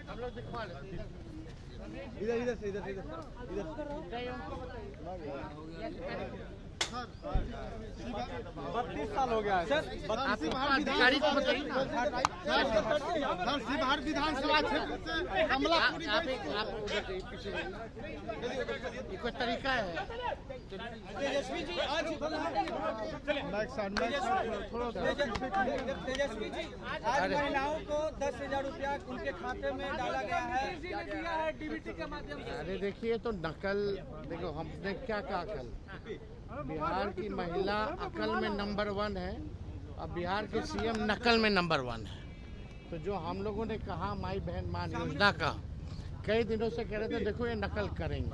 हम लोग दिखवा लेते इधर इधर से इधर इधर इधर 32 साल हो गया है सर। अधिकारी को बताइए ना बिहार विधानसभा क्षेत्र से कमला आप पीछे ये कोई तरीका है। तेजस्वी जी आज तेजस्वी जी आज महिलाओं को 10,000 रुपया उनके खाते में डाला गया है डीबीटी के माध्यम से। अरे देखिए तो नकल, देखो हमने क्या कहा कल, बिहार की महिला अकल में नंबर 1 है और बिहार के सीएम नकल में नंबर 1 है। तो जो हम लोगों ने कहा माई बहन मान योजना का, कई दिनों से कह रहे थे देखो ये नकल करेंगे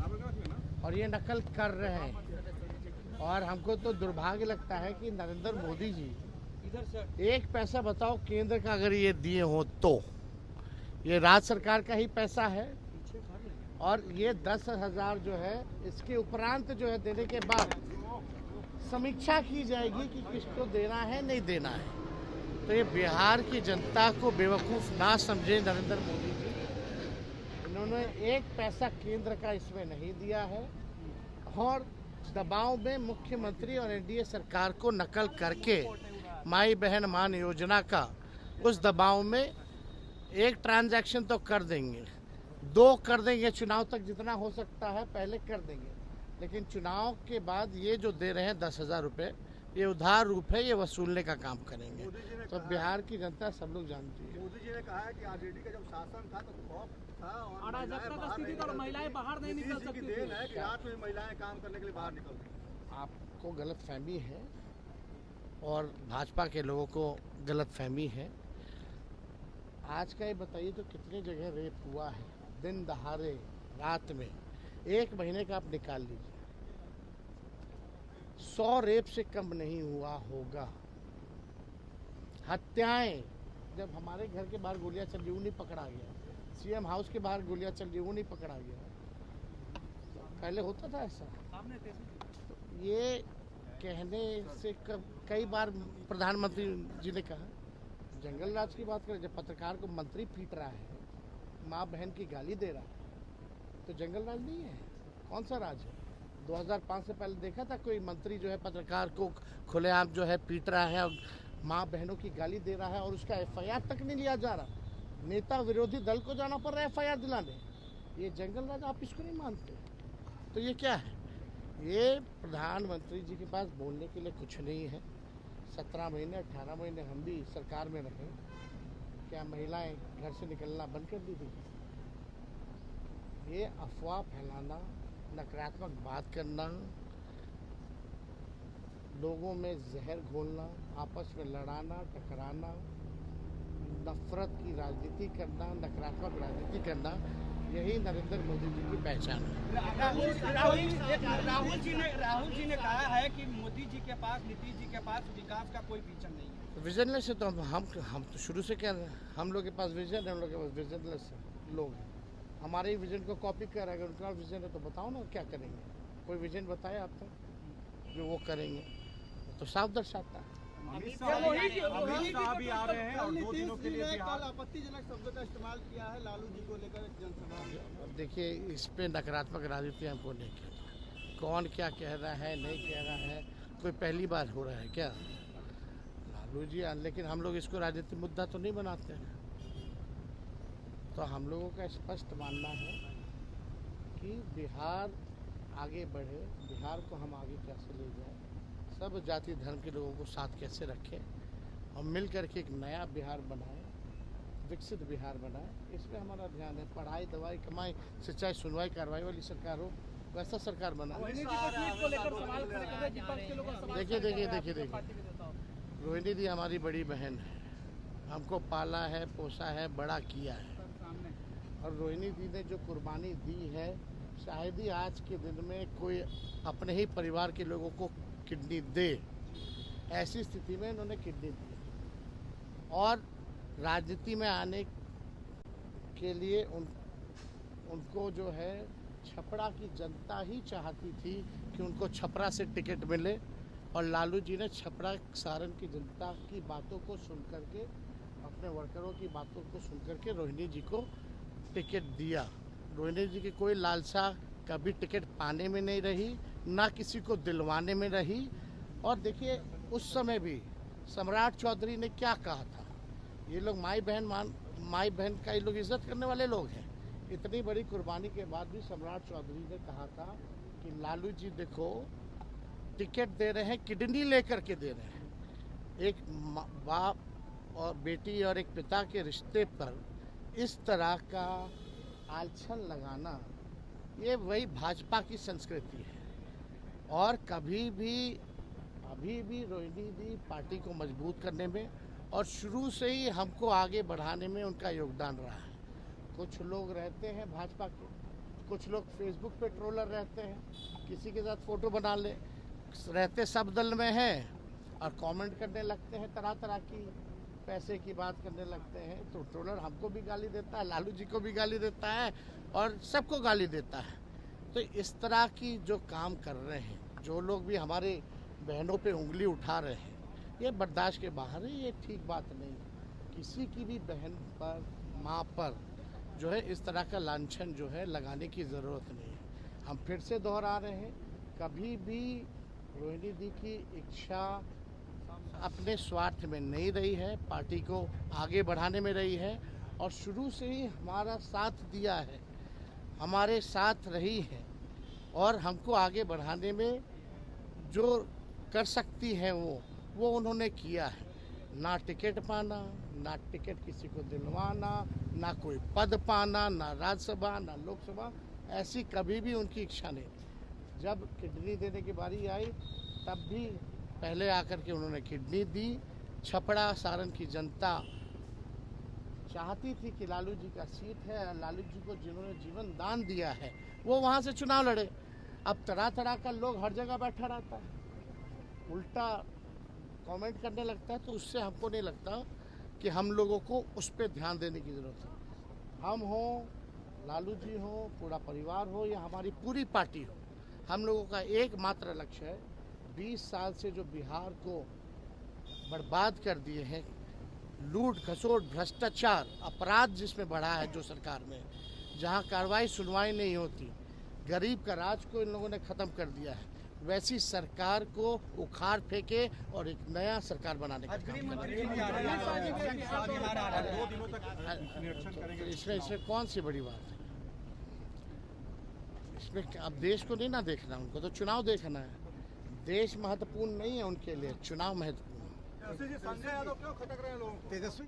और ये नकल कर रहे हैं। और हमको तो दुर्भाग्य लगता है कि नरेंद्र मोदी जी एक पैसा बताओ केंद्र का अगर ये दिए हो तो ये राज्य सरकार का ही पैसा है और ये 10,000 जो है इसके उपरांत जो है देने के बाद समीक्षा की जाएगी कि किसको देना है नहीं देना है। तो ये बिहार की जनता को बेवकूफ़ ना समझे नरेंद्र मोदी जी, इन्होंने एक पैसा केंद्र का इसमें नहीं दिया है और दबाव में मुख्यमंत्री और एनडीए सरकार को नकल करके माई बहन मान योजना का उस दबाव में एक ट्रांजैक्शन तो कर देंगे, 2 कर देंगे, चुनाव तक जितना हो सकता है पहले कर देंगे, लेकिन चुनाव के बाद ये जो दे रहे हैं 10,000 रुपये ये उधार रूप है, ये वसूलने का काम करेंगे। तो बिहार की जनता सब लोग जानती है। मोदी जी ने कहा है कि आरजेडी का जब शासन था तो खौफ था और महिलाएं बाहर नहीं निकल सकती थी। देन है कि रात में महिलाएं काम करने के लिए बाहर निकल रही। आपको गलतफहमी है और भाजपा के लोगों को गलतफहमी है। आज का ये बताइए तो कितने जगह रेप हुआ है दिन दहाड़े रात में, 1 महीने का आप निकाल लीजिए, 100 रेप से कम नहीं हुआ होगा। हत्याएं, जब हमारे घर के बाहर गोलियां चल रही वो नहीं पकड़ा गया, सीएम हाउस के बाहर गोलियां चल रही वो नहीं पकड़ा गया, पहले होता था ऐसा। तो ये कहने से कई बार प्रधानमंत्री जी ने कहा जंगल राज की बात करें, जब पत्रकार को मंत्री पीट रहा है, माँ बहन की गाली दे रहा है, तो जंगल राज नहीं है, कौन सा राज है? 2005 से पहले देखा था कोई मंत्री जो है पत्रकार को खुलेआम जो है पीट रहा है और माँ बहनों की गाली दे रहा है और उसका एफआईआर तक नहीं लिया जा रहा, नेता विरोधी दल को जाना पड़ रहा है एफआईआर दिलाने। ये जंगल राज, आप इसको नहीं मानते? तो ये क्या है? ये प्रधानमंत्री जी के पास बोलने के लिए कुछ नहीं है। 17 महीने 18 महीने हम भी सरकार में रहे, क्या महिलाएं घर से निकलना बंद कर दी थी? ये अफवाह फैलाना, नकारात्मक बात करना, लोगों में जहर घोलना, आपस में लड़ाना टकराना, नफरत की राजनीति करना, नकारात्मक राजनीति करना, यही नरेंद्र मोदी जी की पहचान है। राहुल जी ने कहा है कि मोदी जी के पास, नीतीश जी के पास विकास का कोई विजन नहीं है। विजनलेस है तो हम तो शुरू से कह रहे हैं, हम लोग के पास विजन है, हम लोग के पास विजनलेस लोग हैं। हमारे ही विजन को कॉपी कर रहे हैं, अगर उनका विजन है तो बताओ ना क्या करेंगे, कोई विजन बताए आप तक जो वो करेंगे, तो साफ दर्शाता है। अमित शाह भी आ रहे हैं और 2 दिनों के लिए आपत्तिजनक शब्दों का इस्तेमाल किया है लालू जी को लेकर जनसभा। देखिए इस पे नकारात्मक राजनीति हमको नहीं कहना, कौन क्या कह रहा है नहीं कह रहा है, कोई पहली बार हो रहा है क्या लालू जी? लेकिन हम लोग इसको राजनीतिक मुद्दा तो नहीं बनाते हैं। तो हम लोगों का स्पष्ट मानना है कि बिहार आगे बढ़े, बिहार को हम आगे कैसे ले जाए, सब जाति धर्म के लोगों को साथ कैसे रखें और मिल करके एक नया बिहार बनाए, विकसित बिहार बनाए, इसमें हमारा ध्यान है। पढ़ाई दवाई कमाई सिंचाई सुनवाई कार्रवाई वाली सरकार हो, वैसा सरकार बनाए। देखिए रोहिणी दी हमारी बड़ी बहन है, हमको पाला है, पोसा है, बड़ा किया है, और रोहिणी दी ने जो कुर्बानी दी है, शायद ही आज के दिन में कोई अपने ही परिवार के लोगों को किडनी दे, ऐसी स्थिति में इन्होंने किडनी दी और राजनीति में आने के लिए उनको जो है छपरा की जनता ही चाहती थी कि उनको छपरा से टिकट मिले, और लालू जी ने छपरा सारण की जनता की बातों को सुन करके अपने वर्करों की बातों को सुनकर के रोहिणी जी को टिकट दिया। रोहिणी जी की कोई लालसा कभी टिकट पाने में नहीं रही, ना किसी को दिलवाने में रही। और देखिए उस समय भी सम्राट चौधरी ने क्या कहा था, ये लोग माई बहन का ये लोग इज्जत करने वाले लोग हैं। इतनी बड़ी कुर्बानी के बाद भी सम्राट चौधरी ने कहा था कि लालू जी देखो टिकट दे रहे हैं, किडनी लेकर के दे रहे हैं। एक बाप और बेटी और एक पिता के रिश्ते पर इस तरह का आलछन लगाना, ये वही भाजपा की संस्कृति है। और कभी भी अभी भी रोहिणी दी पार्टी को मजबूत करने में और शुरू से ही हमको आगे बढ़ाने में उनका योगदान रहा है। कुछ लोग रहते हैं भाजपा के, कुछ लोग फेसबुक पे ट्रोलर रहते हैं, किसी के साथ फोटो बना ले, रहते सब दल में हैं और कमेंट करने लगते हैं, तरह तरह की पैसे की बात करने लगते हैं। तो ट्रोलर हमको भी गाली देता है, लालू जी को भी गाली देता है और सबको गाली देता है। तो इस तरह की जो काम कर रहे हैं, जो लोग भी हमारे बहनों पे उंगली उठा रहे हैं, ये बर्दाश्त के बाहर है, ये ठीक बात नहीं। किसी की भी बहन पर, माँ पर जो है इस तरह का लांछन जो है लगाने की ज़रूरत नहीं है। हम फिर से दोहरा रहे हैं, कभी भी रोहिणी दी की इच्छा अपने स्वार्थ में नहीं रही है, पार्टी को आगे बढ़ाने में रही है और शुरू से ही हमारा साथ दिया है, हमारे साथ रही है और हमको आगे बढ़ाने में जो कर सकती हैं वो उन्होंने किया है। ना टिकट पाना, ना टिकट किसी को दिलवाना, ना कोई पद पाना, ना राज्यसभा ना लोकसभा, ऐसी कभी भी उनकी इच्छा नहीं। जब किडनी देने की बारी आई तब भी पहले आकर के उन्होंने किडनी दी। छपड़ा सारण की जनता चाहती थी कि लालू जी का सीट है, लालू जी को जिन्होंने जीवन दान दिया है वो वहाँ से चुनाव लड़े। अब तरह तरह का लोग हर जगह बैठा रहता है, उल्टा कमेंट करने लगता है, तो उससे हमको नहीं लगता कि हम लोगों को उस पर ध्यान देने की ज़रूरत है। हम हो, लालू जी हो, पूरा परिवार हो या हमारी पूरी पार्टी हो, हम लोगों का एकमात्र लक्ष्य है 20 साल से जो बिहार को बर्बाद कर दिए हैं, लूट खसोट भ्रष्टाचार अपराध जिसमें बढ़ा है जो सरकार में, जहां कार्रवाई सुनवाई नहीं होती, गरीब का राज को इन लोगों ने ख़त्म कर दिया है, वैसी सरकार को उखाड़ फेंके और एक नया सरकार बनाने का काम करें। इसमें कौन सी बड़ी बात है? इसमें अब देश को नहीं ना देखना, उनको तो चुनाव देखना है। देश महत्वपूर्ण नहीं है उनके लिए, चुनाव महत्वपूर्ण है। संजय यादव क्यों खटक रहे हैं लोगों को? तेजस्वी